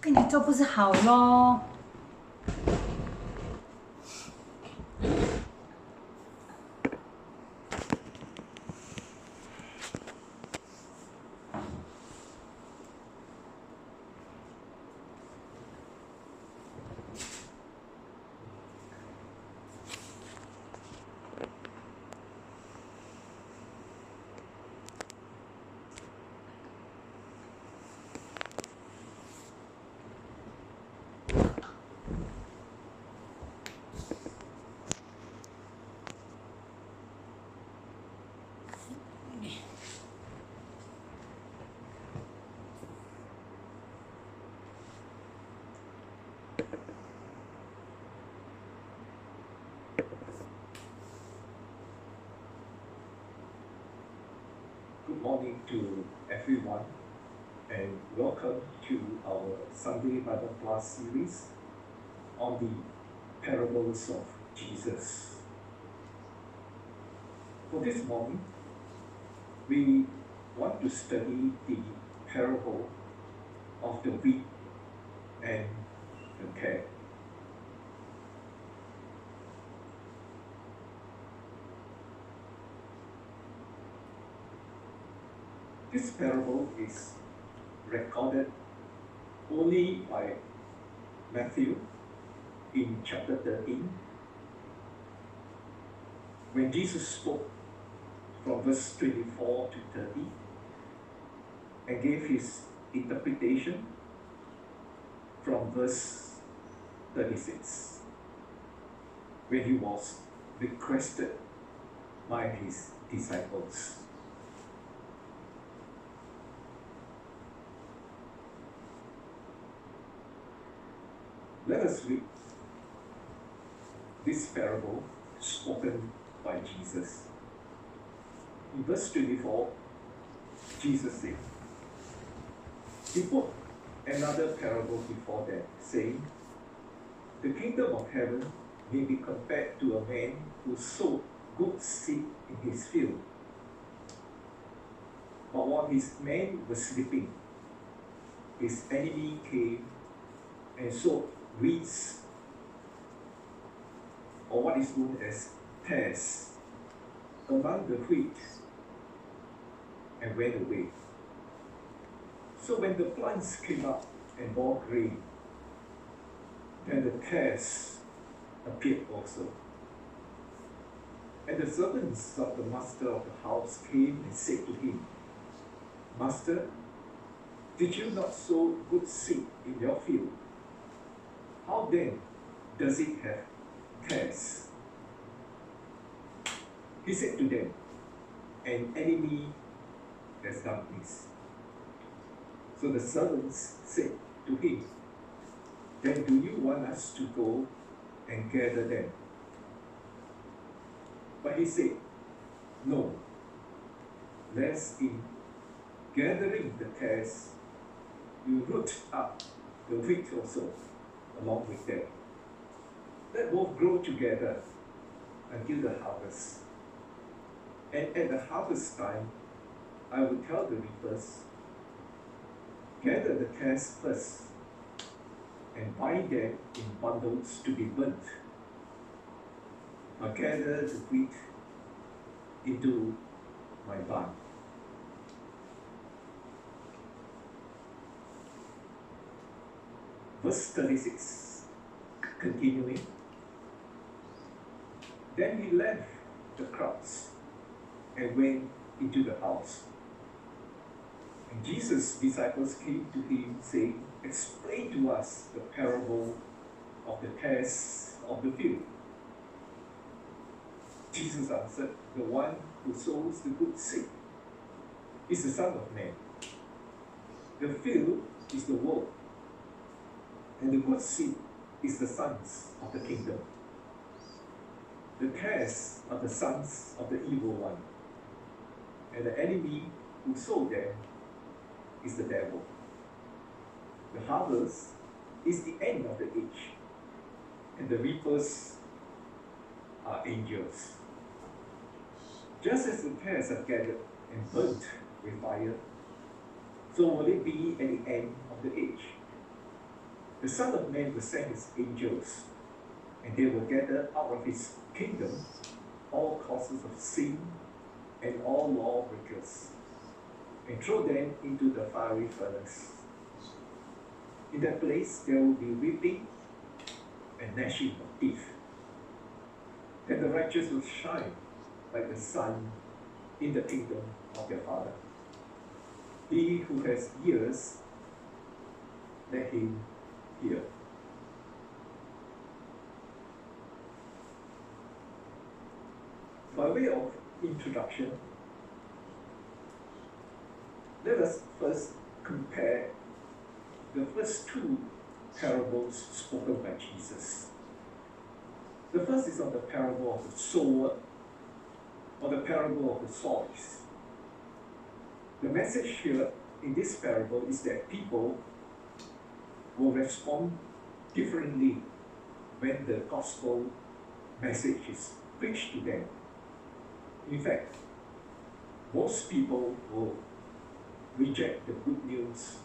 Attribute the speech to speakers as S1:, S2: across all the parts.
S1: 跟你做不是好咯。
S2: Good morning to everyone and welcome to our Sunday Bible class series on the parables of Jesus. For this morning, we want to study the parable of the wheat and the tare. This parable is recorded only by Matthew in chapter 13, when Jesus spoke from verse 24 to 30 and gave his interpretation from verse 36, when he was requested by his disciples. Let us read this parable spoken by Jesus. In verse 24, Jesus said, he put another parable before them, saying, the kingdom of heaven may be compared to a man who sowed good seed in his field. But while his men were sleeping, his enemy came and sowed weeds, or what is known as tares, among the wheat, and went away. So when the plants came up and bore grain, then the tares appeared also. And the servants of the master of the house came and said to him, Master, did you not sow good seed in your field? How then does it have tares? He said to them, an enemy has done this. So the servants said to him, then do you want us to go and gather them? But he said, no, lest in gathering the tares, you root up the wheat also along with them. Let both grow together until the harvest. And at the harvest time, I will tell the reapers, gather the tares first and bind them in bundles to be burnt, but gather the wheat into my barn. Verse 36, continuing, then he left the crowds and went into the house. And Jesus' disciples came to him, saying, explain to us the parable of the tares of the field. Jesus answered, the one who sows the good seed is the Son of Man. The field is the world, and the good seed is the sons of the kingdom. The tares are the sons of the evil one, and the enemy who sowed them is the devil. The harvest is the end of the age, and the reapers are angels. Just as the tares are gathered and burnt with fire, so will it be at the end of the age. The Son of Man will send his angels, and they will gather out of his kingdom all causes of sin and all lawbreakers, and throw them into the fiery furnace. In that place there will be weeping and gnashing of teeth. Then the righteous will shine like the sun in the kingdom of their Father. He who has ears, let him hear. By way of introduction, let us first compare the first two parables spoken by Jesus. The first is on the parable of the sower, or the parable of the soils. The message here in this parable is that people will respond differently when the gospel message is preached to them. In fact, most people will reject the good news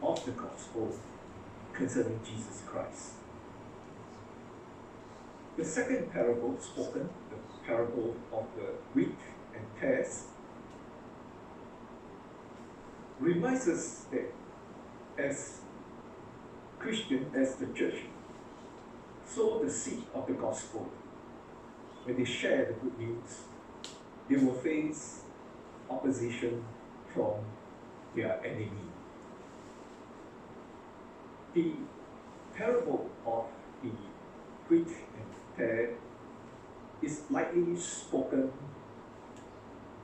S2: of the gospel concerning Jesus Christ. The second parable spoken, the parable of the wheat and tares, reminds us that as Christians, as the church, sow the seed of the gospel. When they share the good news, they will face opposition from their enemy. The parable of the wheat and tare is likely spoken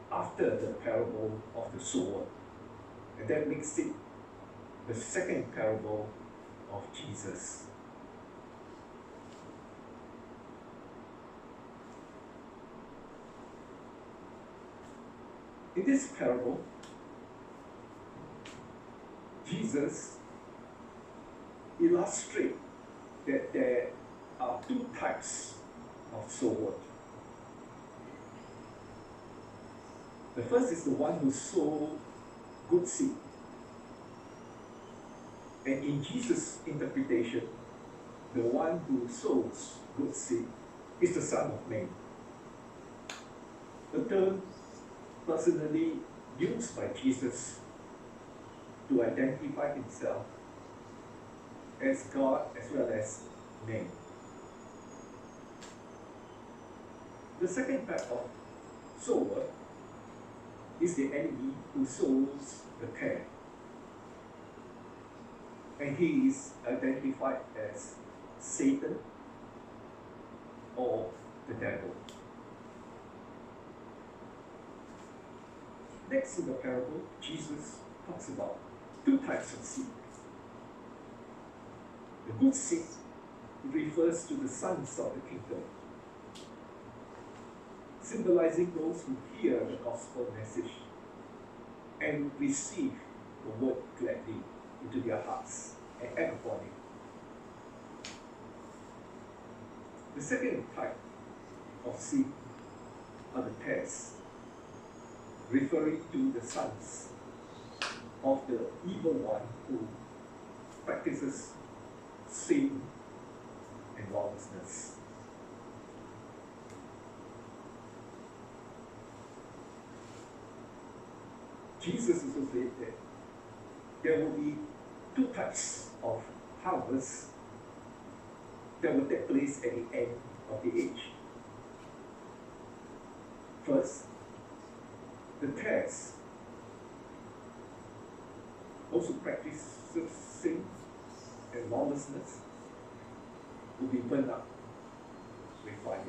S2: after the parable of the sower, and that makes it the second parable of Jesus. In this parable, Jesus illustrates that there are two types of sower. The first is the one who sows good seed. And in Jesus' interpretation, the one who sows good seed is the Son of Man. The term personally used by Jesus to identify himself as God as well as man. The second type of sower is the enemy who sows the tare. And he is identified as Satan or the devil. Next in the parable, Jesus talks about two types of seed. The good seed refers to the sons of the kingdom, symbolizing those who hear the gospel message and receive the word gladly into their hearts and act upon it. The second type of seed are the tares, referring to the sons of the evil one who practices sin and lawlessness. Jesus also said that there will be two types of harvest that will take place at the end of the age. First, the tares, those who practice sin and lawlessness, will be burned up with fire.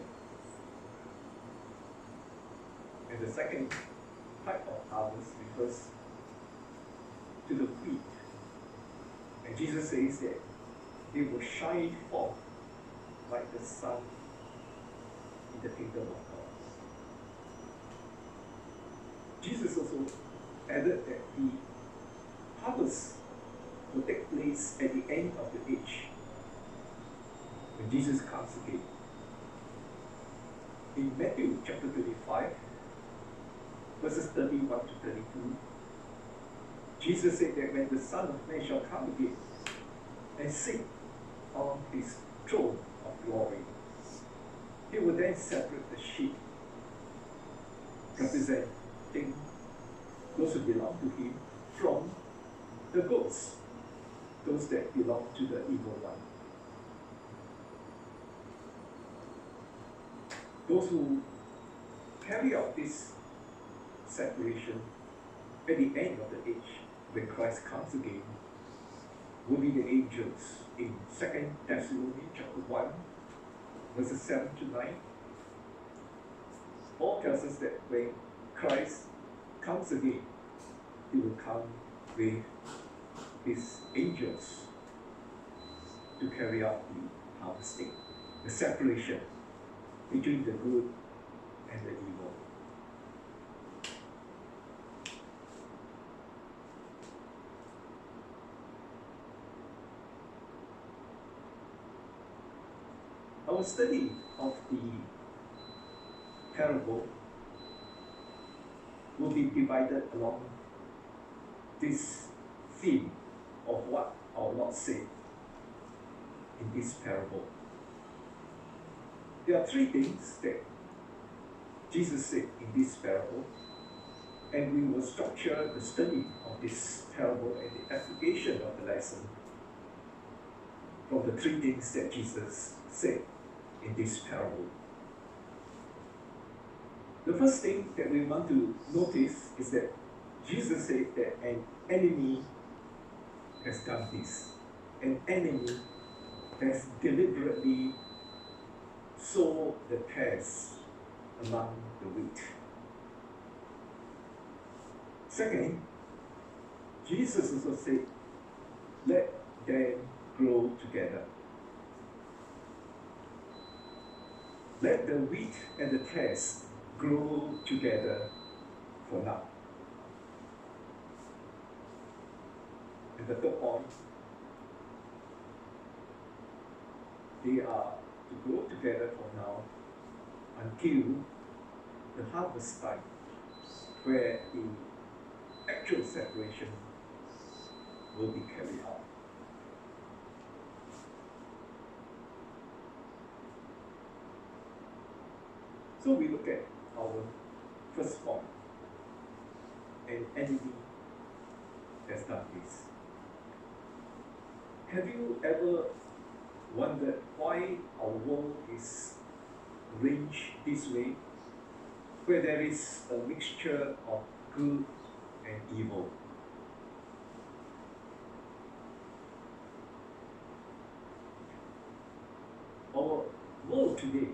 S2: And the second type of harvest refers to the wheat. And Jesus says that it will shine forth like the sun in the kingdom of God. Jesus also added that the harvest will take place at the end of the age, when Jesus comes again. In Matthew chapter 25, verses 31 to 32, Jesus said that when the Son of Man shall come again, and sit on his throne of glory. He will then separate the sheep, representing those who belong to him, from the goats, those that belong to the evil one. Those who carry out this separation at the end of the age, when Christ comes again, will be the angels in 2 Thessalonians chapter 1, verses 7 to 9. Paul tells us that when Christ comes again, he will come with his angels to carry out the harvesting, the separation between the good and the evil. Our study of the parable will be divided along this theme of what our Lord said in this parable. There are three things that Jesus said in this parable, and we will structure the study of this parable and the application of the lesson from the three things that Jesus said in this parable. The first thing that we want to notice is that Jesus said that an enemy has done this. An enemy has deliberately sowed the tares among the wheat. Second, Jesus also said, let them grow together. Let the wheat and the tares grow together for now. And the third point, they are to grow together for now until the harvest time, where the actual separation will be carried out. So we look at our first point. An enemy has done this. Have you ever wondered why our world is arranged this way, where there is a mixture of good and evil? Our world today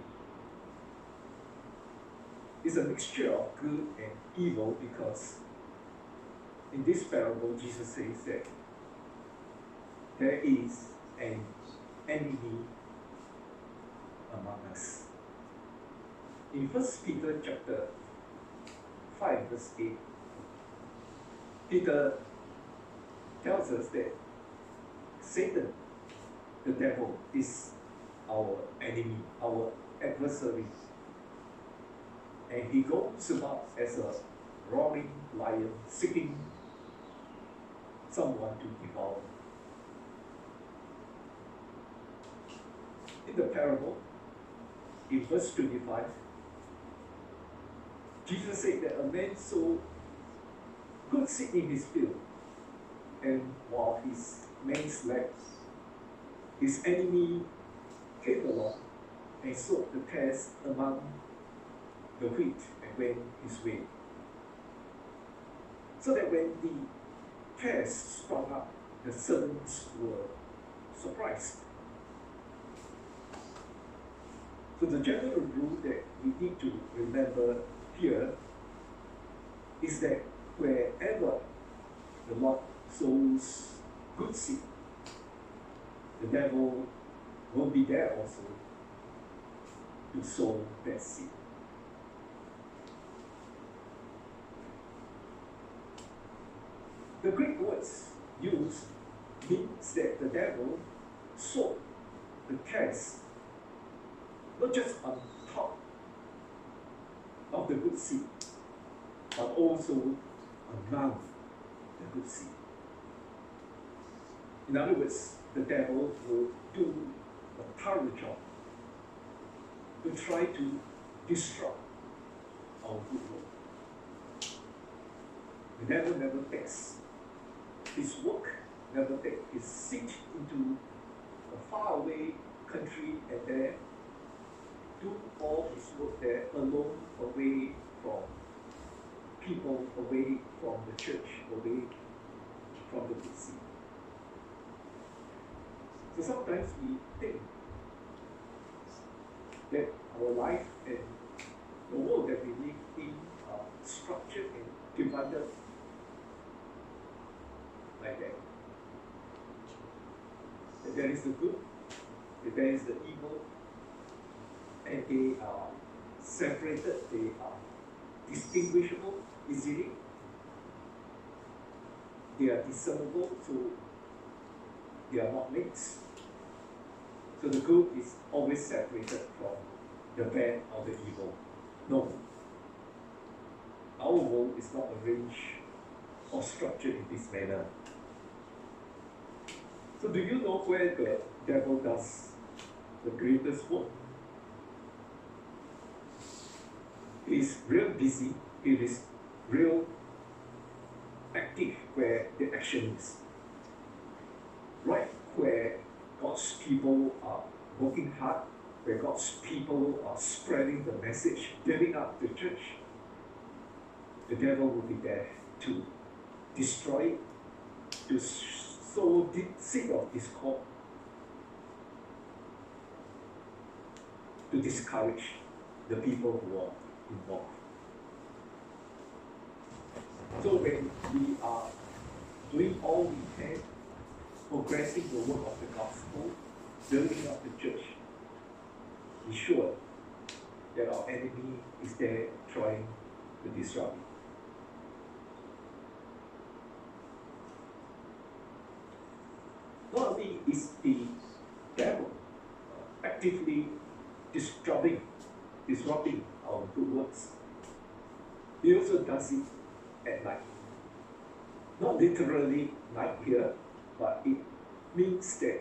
S2: is a mixture of good and evil because in this parable Jesus says that there is an enemy among us. In 1 Peter chapter 5 verse 8, Peter tells us that Satan, the devil, is our enemy, our adversary. And he goes about as a roaring lion, seeking someone to devour. In the parable, in verse 25, Jesus said that a man sowed good seed in his field, and while his man slept, his enemy came along and sowed the tares among the wheat and went his way. So that when the tares sprung up, the servants were surprised. So the general rule that we need to remember here is that wherever the Lord sows good seed, the devil will be there also to sow that seed. The Greek words used means that the devil sowed the tares not just on top of the good seed, but also among the good seed. In other words, the devil will do a thorough job to try to disrupt our good work. The devil never takes his work, never takes his seat into a faraway country and there do all his work there alone, away from people, away from the church, away from the good seed. So sometimes we think that our life and the world that we live in are structured and divided like that. That there is the good, that there is the evil, and they are separated, they are distinguishable easily, they are discernible, so they are not mixed. So the good is always separated from the bad or the evil. No. Our world is not arranged or structured in this manner. So do you know where the devil does the greatest work? He is real busy, he is real active where the action is. Right where God's people are working hard, where God's people are spreading the message, building up the church, the devil will be there to destroy it, to sow the seed of discord, to discourage the people who are involved. So when we are doing all we can, progressing the work of the gospel, building up the church, be sure that our enemy is there trying to disrupt it. Not only is the devil actively disrupting our good works, he also does it at night. Not literally night here, but it means that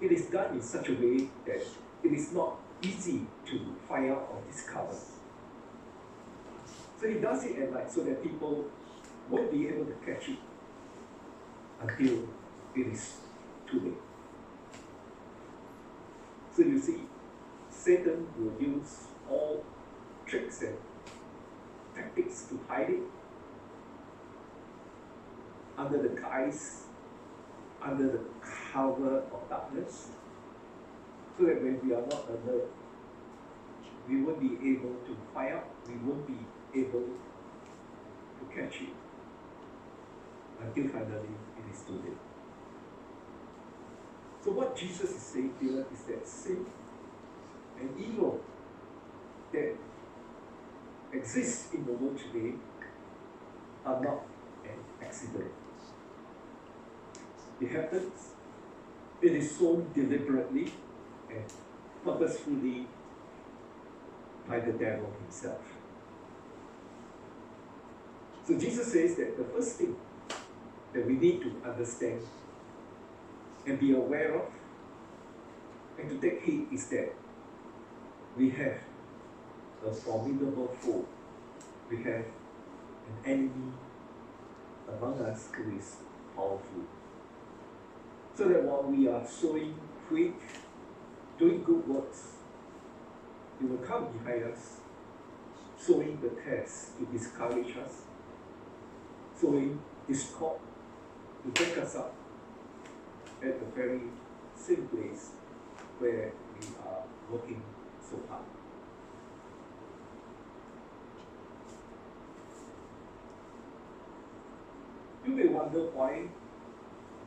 S2: it is done in such a way that it is not easy to find out or discover. So he does it at night so that people won't be able to catch it until it is too late. So you see, Satan will use all tricks and tactics to hide it under the guise, under the cover of darkness, so that when we are not alert, we won't be able to find out, we won't be able to catch it until finally it is too late. So what Jesus is saying here is that sin and evil that exists in the world today are not an accident. It happens, it is sown deliberately and purposefully by the devil himself. So Jesus says that the first thing that we need to understand and be aware of and to take heed is that we have a formidable foe. We have an enemy among us who is powerful. So that while we are sowing faith, doing good works, he will come behind us, sowing the tares to discourage us, sowing discord to break us up at the very same place where we are working so hard. You may wonder why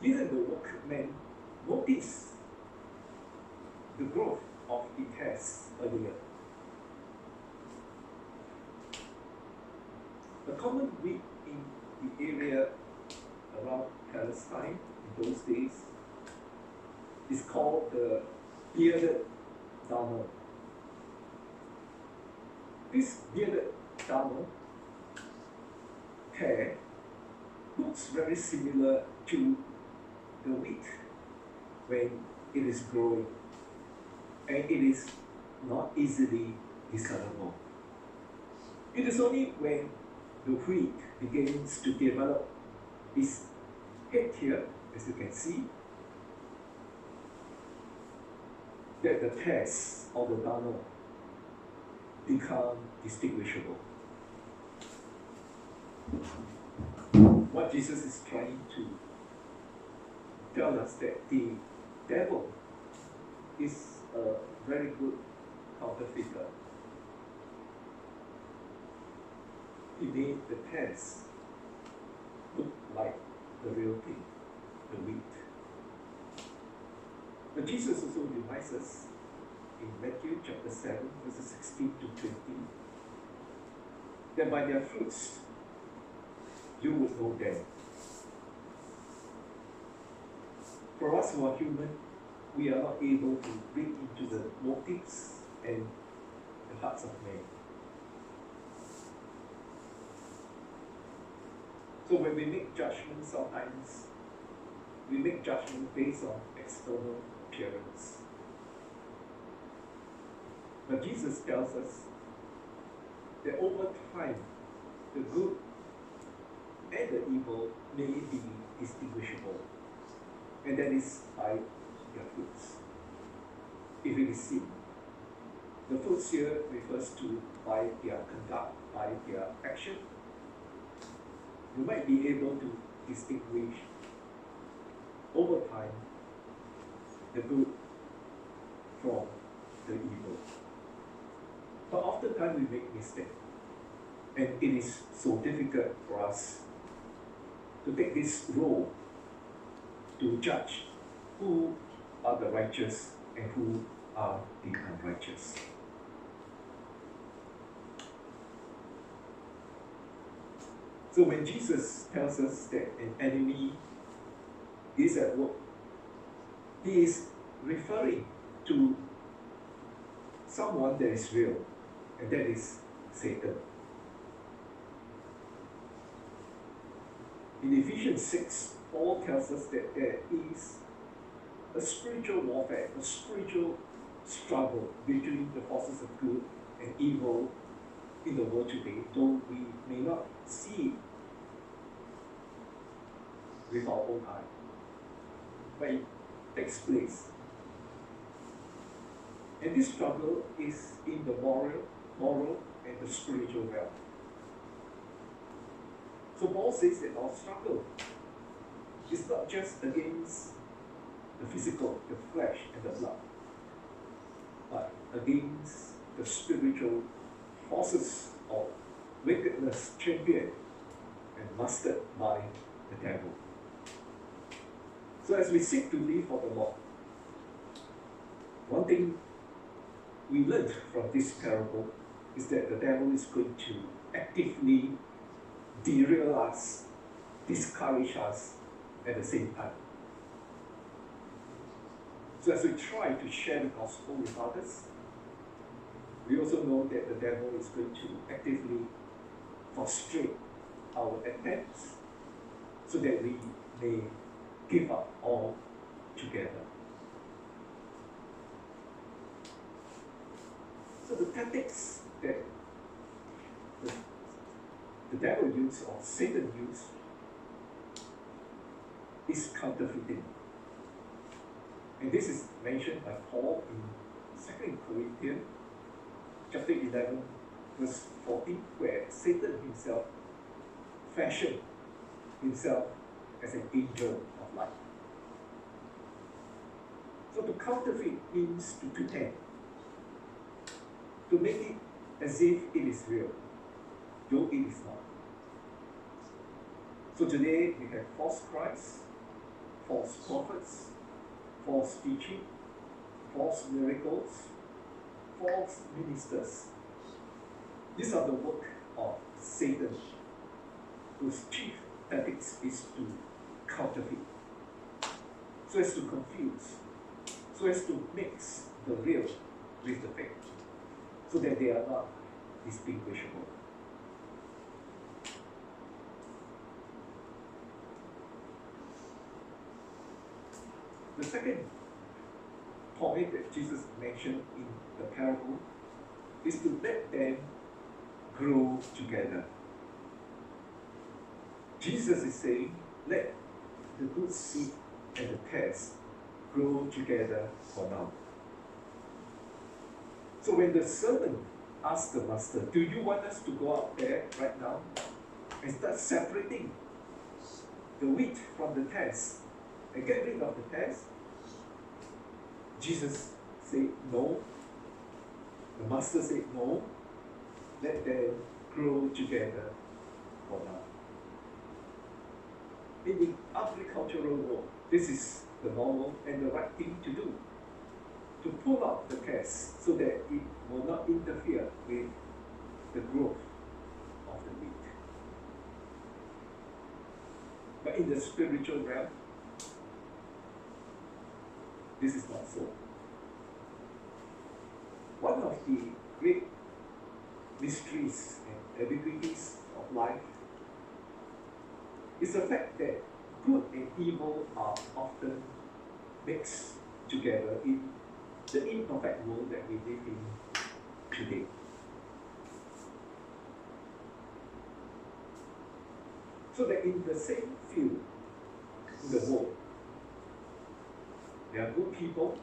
S2: didn't the workmen notice the growth of the tares earlier? A common weed in the area around Palestine in those days is called the bearded darner. This bearded darner pear looks very similar to the wheat when it is growing and it is not easily discernible. It is only when the wheat begins to develop its head here, as you can see, that the tares or the darnel become distinguishable. What Jesus is trying to tell us that the devil is a very good counterfeiter. He made the tares look like the real thing, the wheat. But Jesus also reminds us in Matthew chapter 7, verses 16 to 20, that by their fruits you would know them. For us who are human, we are not able to read into the motives and the hearts of men. So when we make judgments, sometimes we make judgment based on external appearance. But Jesus tells us that over time, the good and the evil may be distinguishable, and that is by their fruits. If it is sin, the fruits here refers to by their conduct, by their action. You might be able to distinguish over time the good from the evil. But oftentimes we make mistakes, and it is so difficult for us to take this role to judge who are the righteous and who are the unrighteous. So when Jesus tells us that an enemy is at work, he is referring to someone that is real, and that is Satan. In Ephesians 6, Paul tells us that there is a spiritual warfare, a spiritual struggle between the forces of good and evil in the world today, though we may not see it with our own eye. But it takes place. And this struggle is in the moral and the spiritual realm. So Paul says that our struggle is not just against the physical, the flesh and the blood, but against the spiritual forces of wickedness championed and mastered by the devil. So as we seek to live for the Lord, one thing we learned from this parable is that the devil is going to actively derail us, discourage us at the same time. So as we try to share the gospel with others, we also know that the devil is going to actively frustrate our attempts so that we may give up all together. So the tactics that the devil used or Satan used is counterfeiting. And this is mentioned by Paul in 2 Corinthians chapter 11, verse 14, where Satan himself fashioned himself as an angel of light. So to counterfeit means to pretend, to make it as if it is real, though it is not. So today we have false Christ, false prophets, false teaching, false miracles, false ministers. These are the work of Satan, whose chief tactics is to counterfeit, so as to confuse, so as to mix the real with the fake, so that they are not distinguishable. The second point that Jesus mentioned in the parable is to let them grow together. Jesus is saying, let the good seed and the tares grow together for now. So when the servant asked the master, do you want us to go out there right now and start separating the wheat from the tares and get rid of the tares? Jesus said no. The master said no. Let them grow together for now. In the agricultural world, this is the normal and the right thing to do. To pull out the tares so that it will not interfere with the growth of the wheat. But in the spiritual realm, this is not so. One of the great mysteries and ambiguities of life is the fact that good and evil are often mixed together in the imperfect world that we live in today. So that in the same field, in the world, there are good people,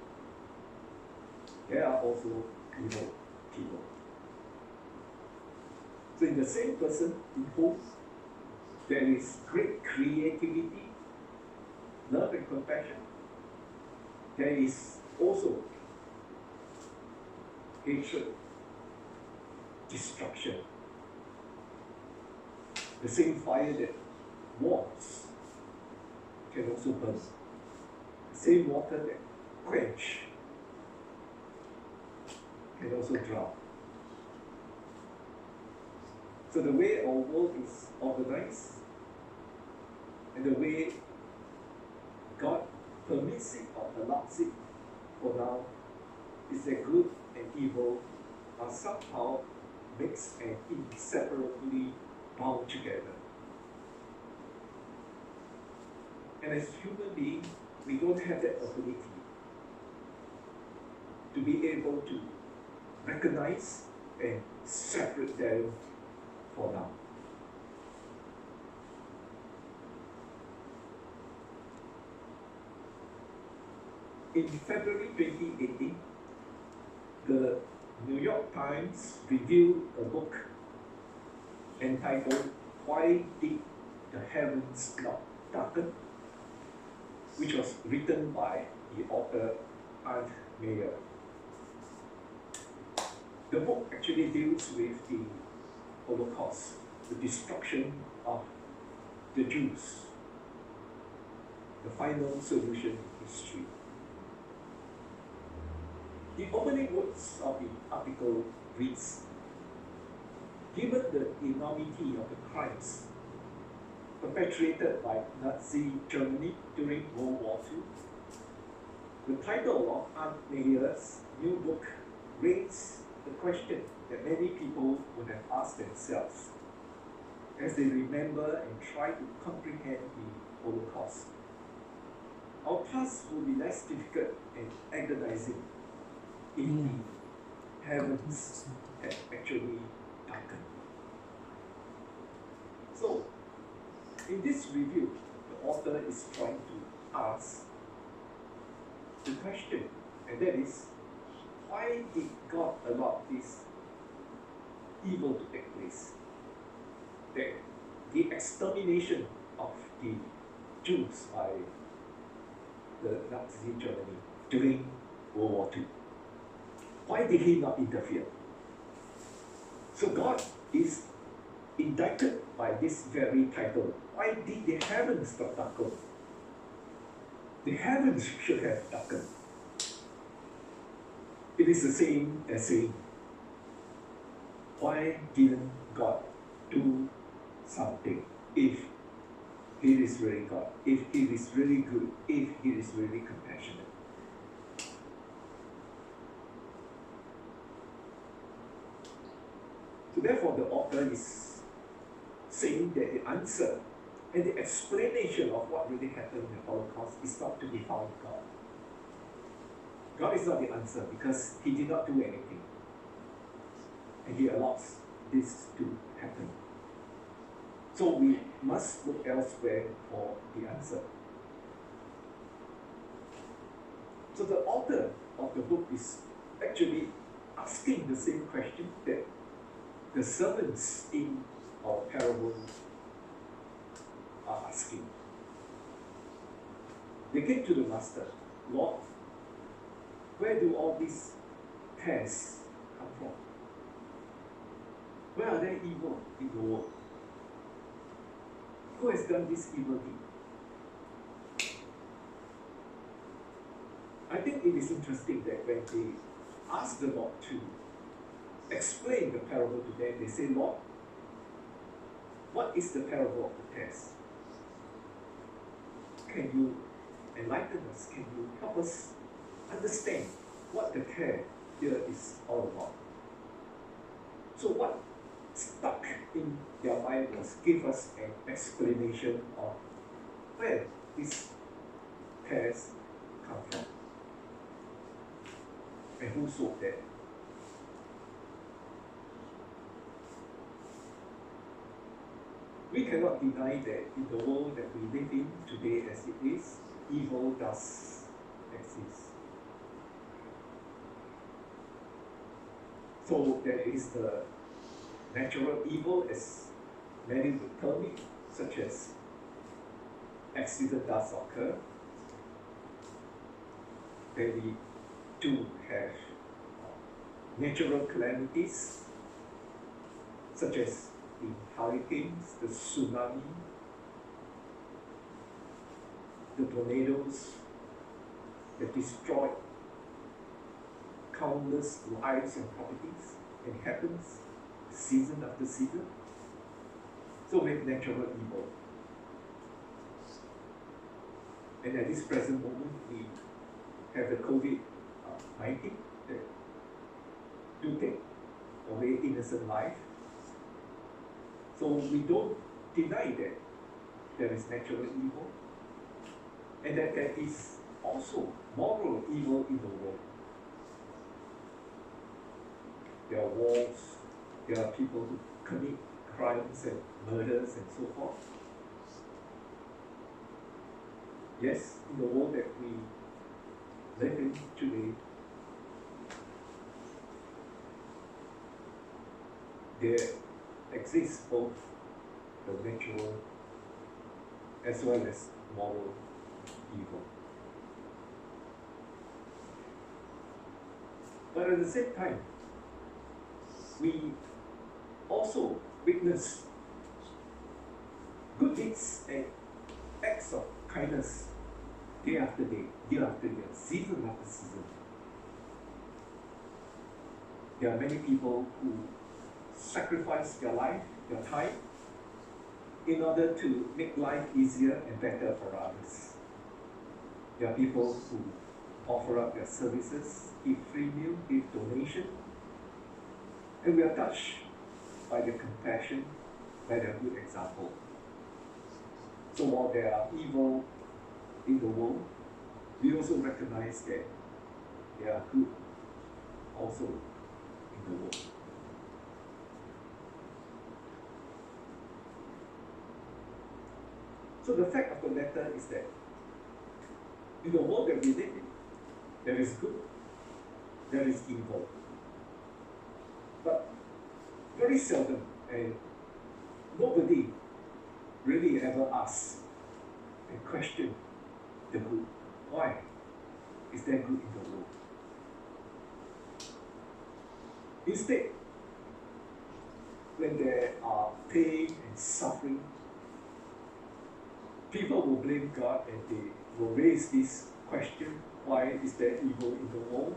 S2: there are also evil people. So in the same person, in whom there is great creativity, love and compassion, there is also hatred, destruction. The same fire that warms can also burn. The same water that quench can also drown. So the way our world is organized and the way God permits it or allows it for now is that good and evil are somehow mixed and inseparably bound together. And as human beings, we don't have that ability to be able to recognize and separate them for now. In February 2018, the New York Times reviewed a book entitled Why Did the Heavens Not Darken?, which was written by the author Art Mayer. The book actually deals with the Holocaust, the destruction of the Jews, the final solution in history. The opening words of the article reads, given the enormity of the crimes perpetrated by Nazi Germany during World War II, the title of Art Mayer's new book raises the question that many people would have asked themselves as they remember and try to comprehend the Holocaust. Our task will be less difficult and agonizing if the heavens had actually darkened. So, in this review, the author is trying to ask the question, and that is, why did God allow this evil to take place? The extermination of the Jews by the Nazi Germany during World War II. Why did he not interfere? So God is indicted by this very title. Why did the heavens not darken? The heavens should have darkened. It is the same as saying, why didn't God do something if He is really God, if He is really good, if He is really compassionate? So therefore the author is saying that the answer and the explanation of what really happened in the Holocaust is not to be found in God. God is not the answer because He did not do anything. And He allows this to happen. So we must look elsewhere for the answer. So the author of the book is actually asking the same question that the servants in our parable are asking. They came to the master, Lord, where do all these tares come from? Where are there evil in the world? Who has done this evil deed? I think it is interesting that when they ask the Lord to explain the parable to them, they say, Lord, what is the parable of the tares? Can you enlighten us? Can you help us understand what the tare here is all about? So what stuck in their mind was give us an explanation of where these tares come from and who sowed them. We cannot deny that in the world that we live in today as it is, evil does exist. So there is the natural evil, as many would term it, such as accident does occur. Then we do have natural calamities, such as the hurricanes, the tsunami, the tornadoes that destroy countless lives and properties, and happens season after season. So we have natural evil. And at this present moment, we have the COVID-19 that do take away innocent life. So we don't deny that there is natural evil, and that there is also moral evil in the world. There are wars, there are people who commit crimes and murders and so forth. Yes, in the world that we live in today, there exists both the natural as well as moral evil. But at the same time, we also witness good deeds and acts of kindness day after day, year after year, season after season. There are many people who sacrifice their life, their time, in order to make life easier and better for others. There are people who offer up their services, give free meal, give donation, and we are touched by their compassion, by their good example. So while there are evil in the world, we also recognize that there are good also in the world. So the fact of the matter is that in the world that we live in, there is good, there is evil. But very seldom, and nobody really ever asks and questions the good. Why is there good in the world? Instead, when there are pain and suffering, people will blame God and they will raise this question, why is there evil in the world?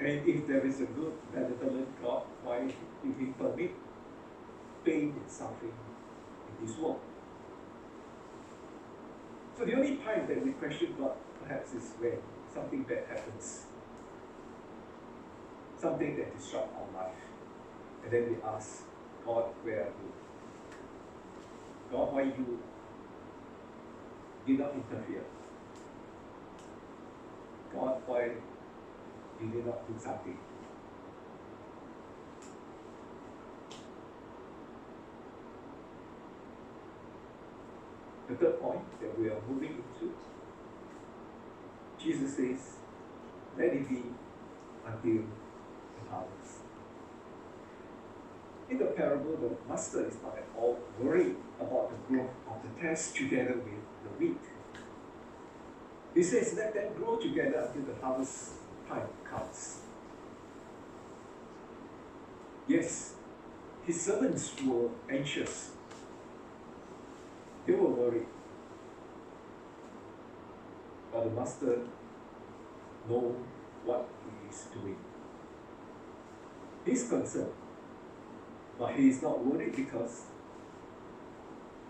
S2: And if there is a good, benevolent God, why did He permit pain and suffering in this world? So the only time that we question God perhaps is when something bad happens, something that disrupts our life. And then we ask, God, where are you? God, why you did not interfere? God, why you did not do something? The third point that we are moving into, Jesus says, let it be until the harvest. In the parable, the master is not at all worried about the growth of the tares together with the wheat. He says, let them grow together until the harvest time comes. Yes, his servants were anxious. They were worried. But the master knows what he is doing. He's concerned. But he is not worried because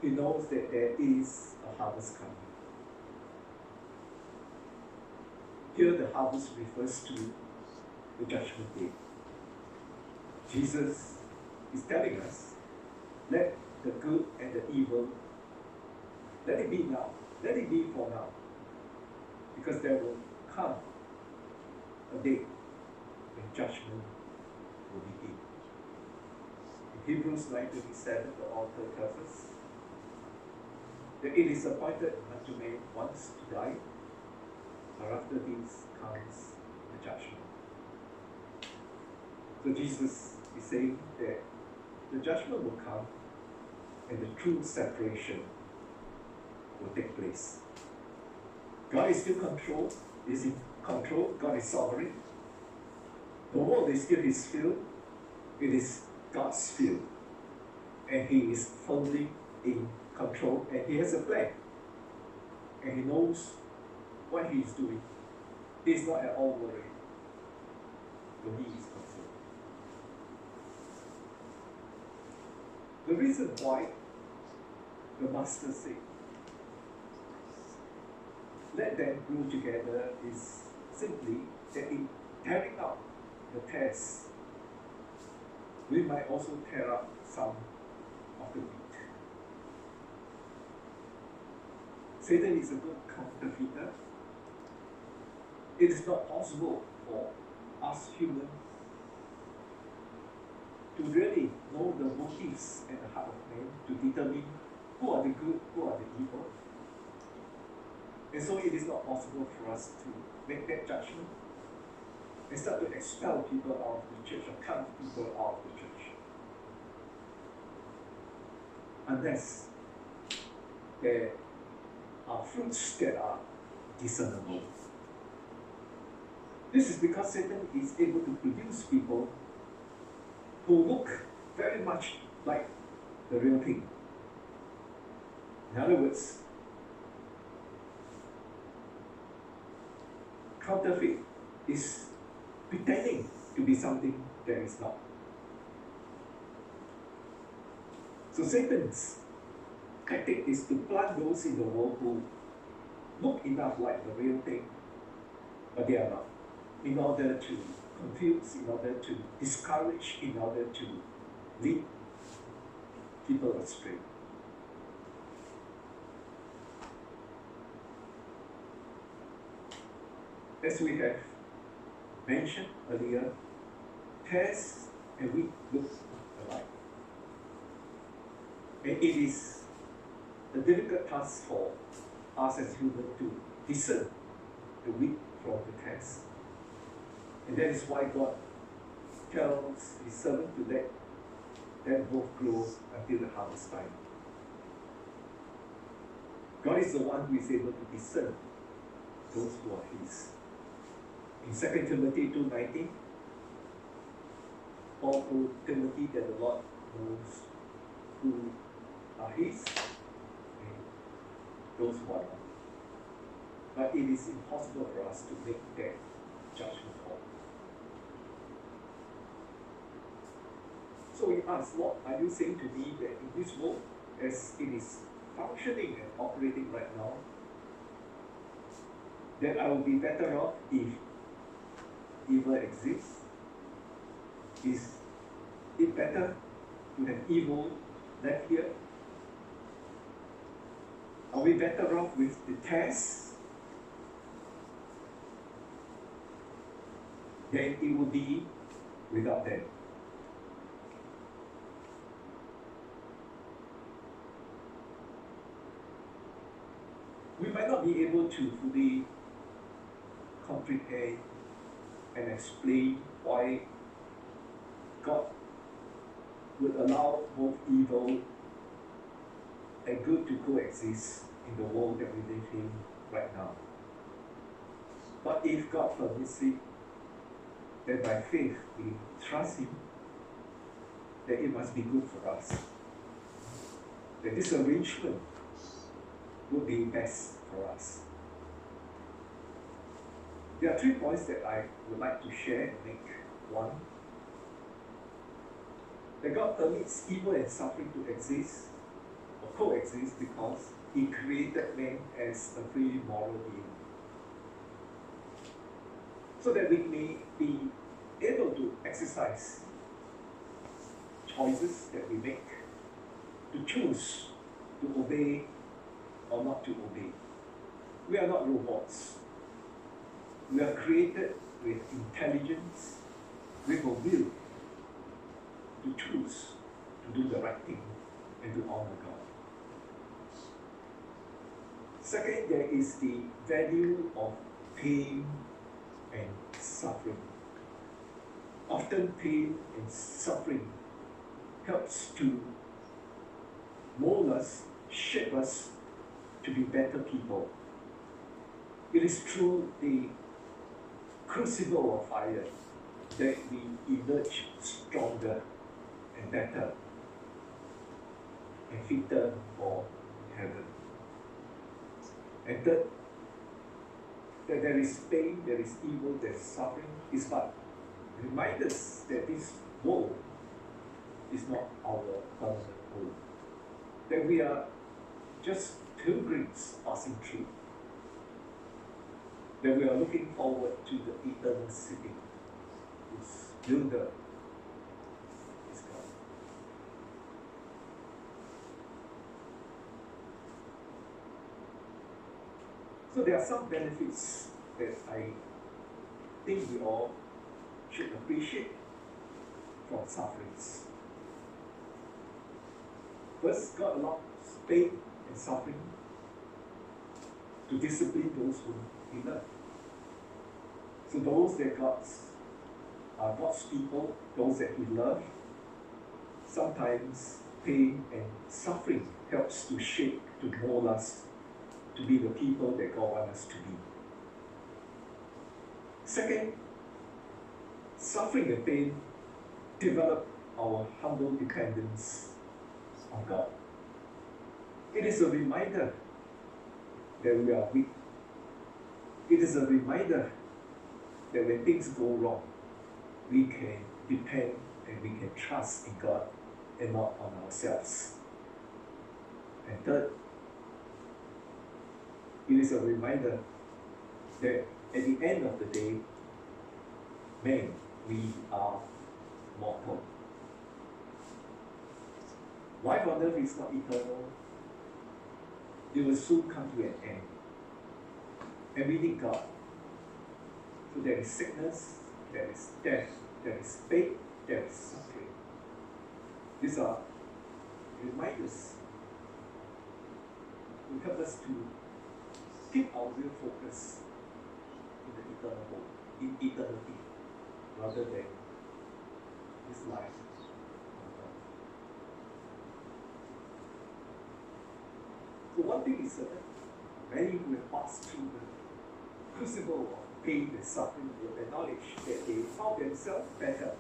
S2: he knows that there is a harvest coming. Here the harvest refers to the judgment day. Jesus is telling us, let the good and the evil, let it be now. Let it be for now. Because there will come a day when judgment will begin. In Hebrews 9:27, the author tells us that it is appointed unto man once to die, but after this comes the judgment. So Jesus is saying that the judgment will come and the true separation will take place. God is still in control, God is sovereign. The world is still his field, it is God's field. And he is firmly in control and he has a plan. And he knows what he is doing. He is not at all worried when he is concerned. The reason why the master said, let them grow together is simply that in tearing out the tares, we might also tear up some of the wheat. Satan is a good counterfeiter. It is not possible for us humans to really know the motives and the heart of man to determine who are the good, who are the evil. And so it is not possible for us to make that judgment and start to expel people out of the church or cut people out of the church. Unless there are fruits that are discernible. This is because Satan is able to produce people who look very much like the real thing. In other words, counterfeit is pretending to be something that is not. So Satan's tactic is to plant those in the world who look enough like the real thing, but they are not, in order to confuse, in order to discourage, in order to lead people astray. As we have mentioned earlier, tares and wheat look alike. And it is a difficult task for us as humans to discern the wheat from the tares. And that is why God tells his servant to let them both grow until the harvest time. God is the one who is able to discern those who are his. In 2 Timothy 2:19, Paul told Timothy that the Lord knows who are his and those who are not. But it is impossible for us to make that judgment call. So we ask, Lord, are you saying to me that in this world, as it is functioning and operating right now, that I will be better off if evil exists? Is it better to have evil left here? Are we better off with the tares? then it would be without them. We might not be able to fully comprehend and explain why God would allow both evil and good to coexist in the world that we live in right now. But if God permits it, then by faith we trust Him that it must be good for us. That this arrangement would be best for us. There are 3 points that I would like to share and make. One, that God permits evil and suffering to exist or coexist because He created man as a free moral being. So that we may be able to exercise choices that we make, to choose to obey or not to obey. We are not robots. We are created with intelligence, with a will to choose to do the right thing and to honor God. Second, there is the value of pain and suffering. Often pain and suffering helps to mold us, shape us to be better people. It is through the crucible of fire that we emerge stronger and better and fitter for heaven. And third, that there is pain, there is evil, there is suffering, is but reminders that this world is not our permanent home. That we are just pilgrims passing through. That we are looking forward to the eternal city whose builder is God. So there are some benefits that I think we all should appreciate from sufferings. First, God allows pain and suffering to discipline those whom He loves. So those that are God's people, those that He loves, sometimes pain and suffering helps to shape, to mold us to be the people that God wants us to be. Second, suffering and pain develop our humble dependence on God. It is a reminder that we are weak. It is a reminder that when things go wrong, we can depend and we can trust in God and not on ourselves. And third, it is a reminder that at the end of the day, man, we are mortal. Life on earth is not eternal. It will soon come to an end. And we need God. So there is sickness, there is death, there is pain, there is suffering. These are reminders to help us to keep our real focus in the eternal home, in eternity, rather than this life on earth. So one thing is certain, many who have passed through the crucible of pain and suffering will acknowledge that they found themselves better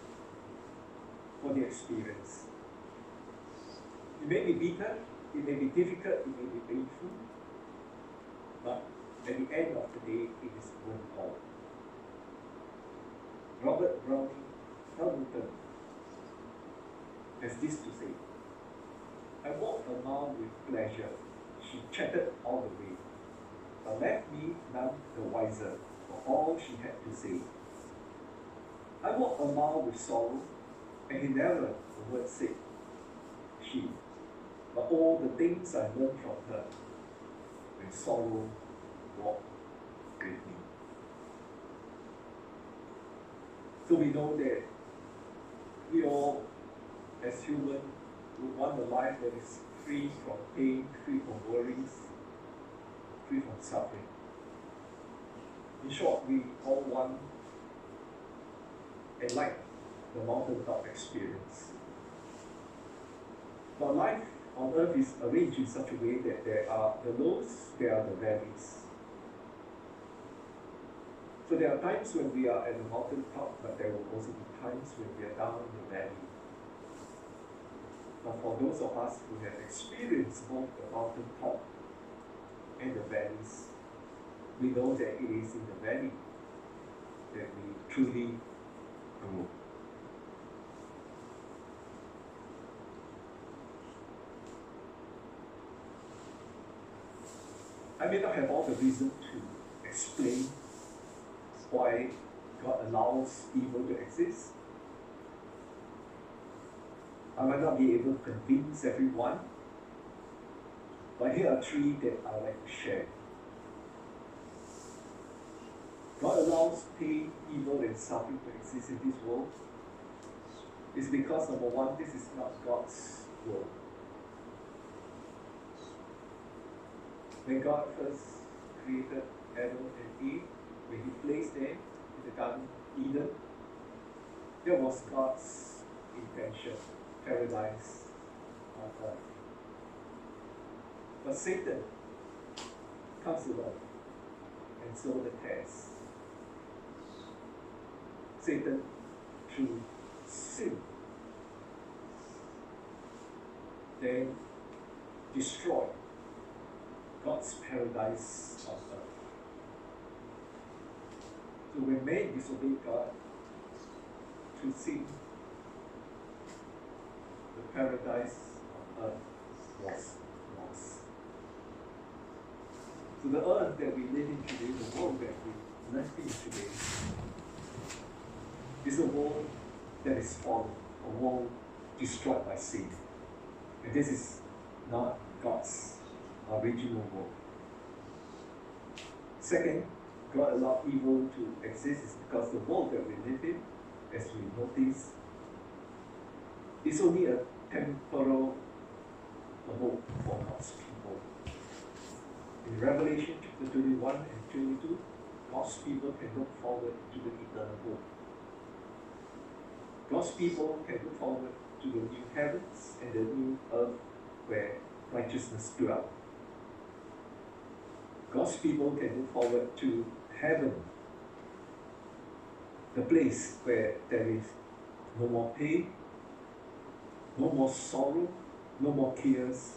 S2: for the experience. It may be bitter, it may be difficult, it may be painful, but at the end of the day, it is worth all. Robert Browning Hamilton has this to say: I walked a mile with pleasure. She chatted all the way, but left me none the wiser for all she had to say. I walked a mile with sorrow, and he never a word said. She, but all the things I learned from her, when sorrow walked with me. So we know that we all, as humans, would want a life that is free from pain, free from worries, free from suffering. In short, we all want and like the mountaintop experience. But life on earth is arranged in such a way that there are the lows, there are the valleys. So there are times when we are at the mountaintop, but there will also be times when we are down in the valley. But for those of us who have experienced both the mountaintop and the valleys, we know that it is in the valley that we truly grow. I may not have all the reason to explain why God allows evil to exist. I might not be able to convince everyone, but here are three that I like to share. God allows pain, evil, and suffering to exist in this world is because, number one, this is not God's world. When God first created Adam and Eve, when He placed them in the Garden of Eden, that was God's intention, paradise on earth. But Satan comes along and sow the tares. Satan, through sin, then destroyed God's paradise on earth. So when man disobeyed God through sin, the paradise on earth was lost. So the earth that we live in today, the world that we live in today, is a world that is fallen, a world destroyed by sin. And this is not God's original world. Second, God allowed evil to exist is because the world that we live in, as we notice, is only a temporal abode for God's people. In Revelation chapter 21 and 22, God's people can look forward to the eternal home. God's people can look forward to the new heavens and the new earth where righteousness dwells. God's people can look forward to heaven, the place where there is no more pain, no more sorrow, no more tears,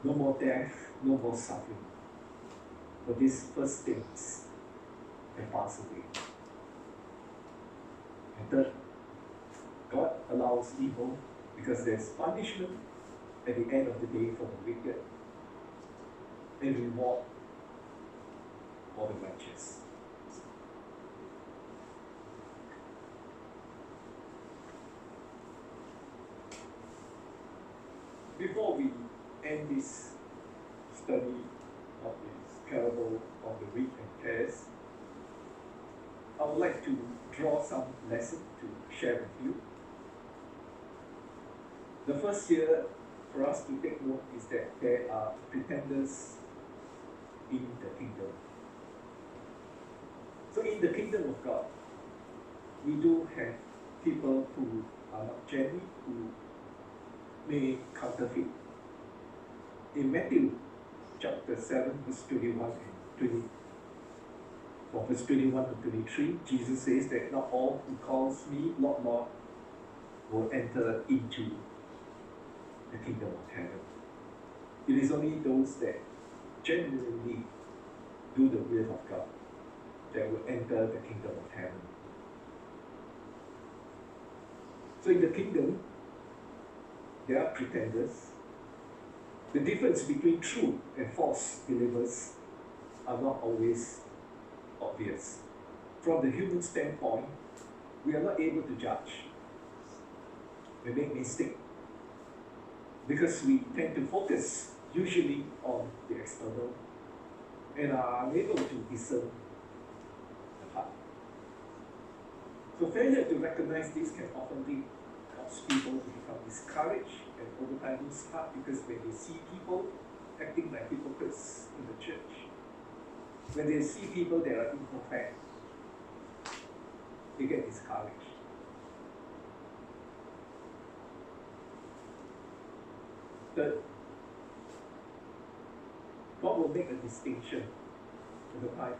S2: no more death, no more suffering. For these first things have passed away. And third, God allows evil because there's punishment at the end of the day for the wicked and reward for the righteous. Before we end this study of this parable of the wheat and tares, I would like to draw some lesson to share with you. The first here for us to take note is that there are pretenders in the kingdom. So in the kingdom of God, we do have people who are not genuine, who may counterfeit. In Matthew chapter 7, verse 21 and 20, from verse 21 to 23, Jesus says that not all who calls me Lord, Lord will enter into the kingdom of heaven. It is only those that genuinely do the will of God that will enter the kingdom of heaven. So in the kingdom, there are pretenders. The difference between true and false believers are not always obvious. From the human standpoint, we are not able to judge. We make mistakes because we tend to focus usually on the external and are unable to discern the heart. So failure to recognize this can often lead God's people to become discouraged and over time lose heart, because when they see people acting like hypocrites in the church, when they see people that are imperfect, they get discouraged. Third, God will make a distinction when the time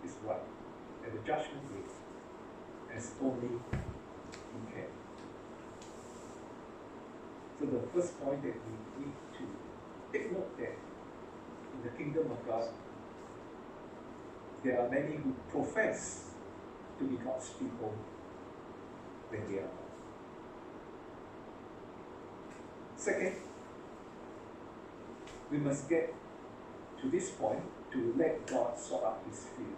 S2: is right, and the judgment day, as only He can. So the first point that we need to take note that in the kingdom of God, there are many who profess to be God's people when they are not. Second, we must get to this point to let God sort out His field.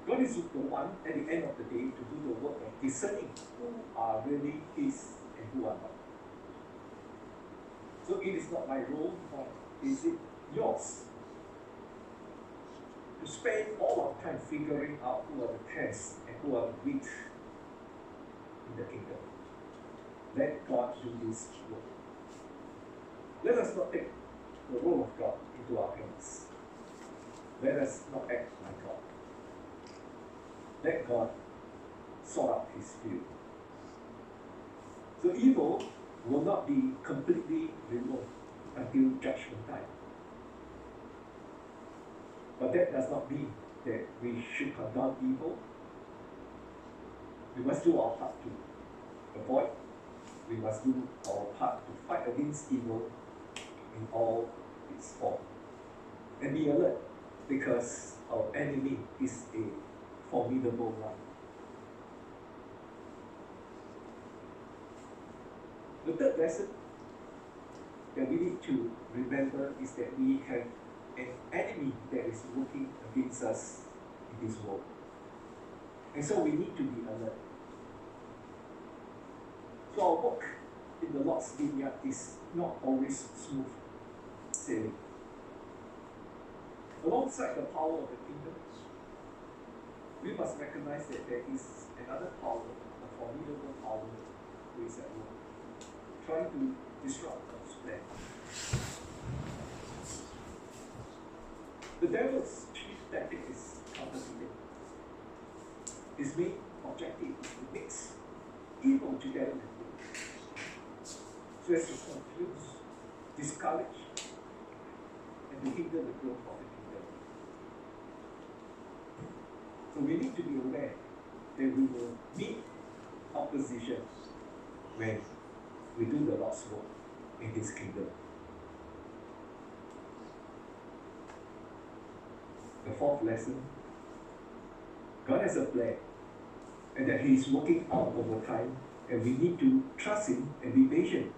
S2: God is the one at the end of the day to do the work of discerning who are really His and who are not. So it is not my role, nor is it yours, to spend all our time figuring out who are the tares and who are the wheat in the kingdom. Let God do this work. Let us not take the role of God into our hands. Let us not act like God. Let God sort out His field. So evil will not be completely removed until judgment time. But that does not mean that we should condone evil. We must do our part to avoid. We must do our part to fight against evil in all its form. And be alert, because our enemy is a formidable one. The third lesson that we need to remember is that we have an enemy that is working against us in this world. And so we need to be alert. So our work in the Lord's vineyard is not always smooth sailing. Alongside the power of the kingdom, we must recognize that there is another power, a formidable power, who is at work, trying to disrupt God's plan. The devil's chief tactic is counterfeiting. His main objective is to mix evil together with good, so as to confuse, discourage, and to hinder the growth of the kingdom. So we need to be aware that we will meet opposition when we do the Lord's work in His kingdom. The fourth lesson, God has a plan, and that He is working out over time, and we need to trust Him and be patient.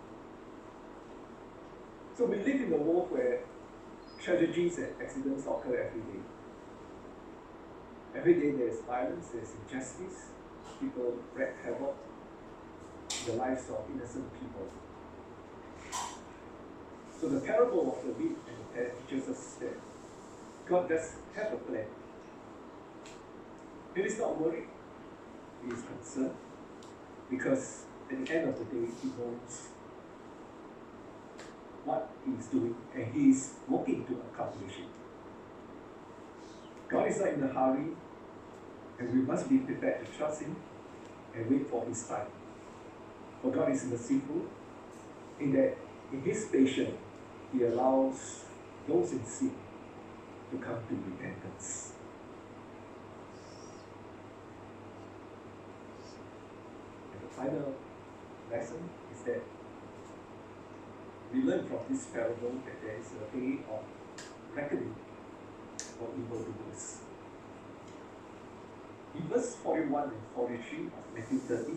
S2: So we live in a world where tragedies and accidents occur every day. Every day there's violence, there's injustice, people wreak havoc in the lives of innocent people. So the parable of the wheat and the tare teaches us that God does have a plan. He is not worried, He is concerned, because at the end of the day, He knows what He is doing, and He is working to accomplish it. God is not in a hurry, and we must be prepared to trust Him and wait for His time. For God is merciful in that in His patience, He allows those in sin to come to repentance. And the final lesson is that we learn from this parable that there is a day of reckoning for evildoers. In verse 41 and 43 of Matthew 30,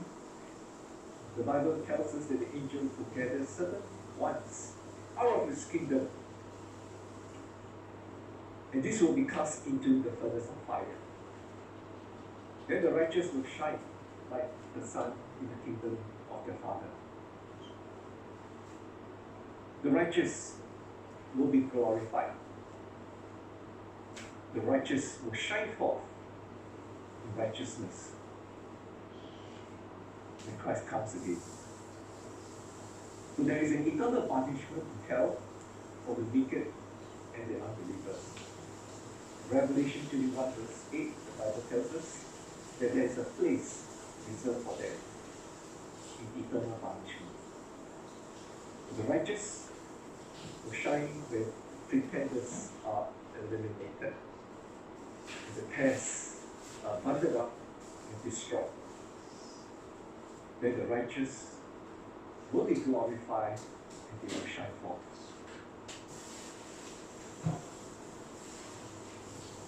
S2: the Bible tells us that the angel will gather certain ones out of His kingdom, and this will be cast into the furnace of fire. Then the righteous will shine like the sun in the kingdom of their Father. The righteous will be glorified. The righteous will shine forth in righteousness when Christ comes again. So there is an eternal punishment in hell for the wicked and the unbelievers. Revelation 21 verse 8, the Bible tells us that there is a place reserved for them in eternal punishment. The righteous will shine when pretenders are eliminated, and the tares are bundled up and destroyed. Then the righteous will be glorified and they will shine forth.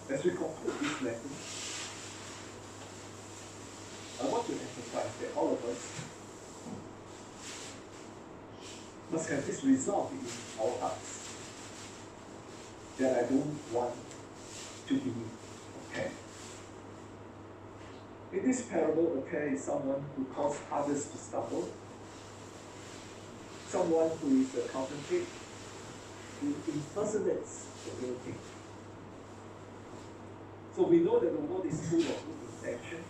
S2: As we conclude this lesson, I want to emphasize that all of us must have this resolve in our hearts that I don't want to be a tare. In this parable, a tare is someone who causes others to stumble, someone who is a counterfeit, who impersonates the real thing. So we know that the world is full of good intention,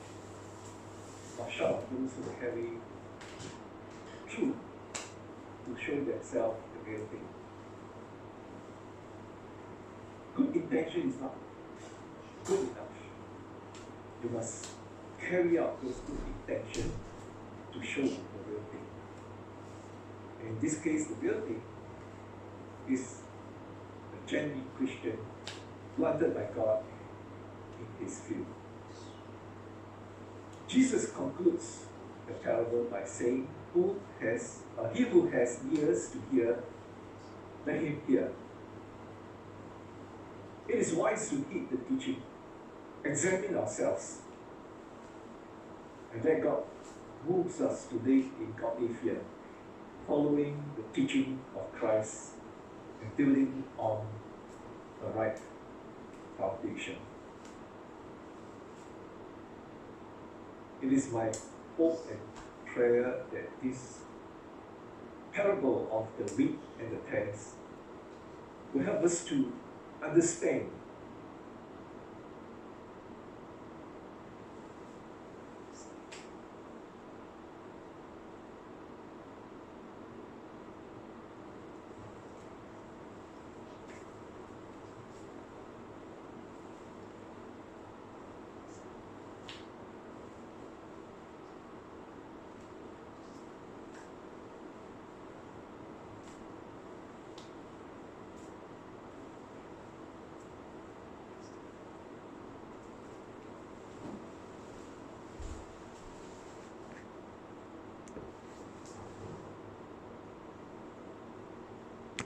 S2: not short of those who carry truth to show themselves the real thing. Good intention is not good enough. You must carry out those good intentions to show the real thing. And in this case, the real thing is a genuine Christian planted by God in his field. Jesus concludes the parable by saying, he who has ears to hear, let him hear. It is wise to heed the teaching, examine ourselves, and let God moves us to live in godly fear, following the teaching of Christ and building on the right foundation. It is my hope and prayer that this parable of the wheat and the tares will help us to understand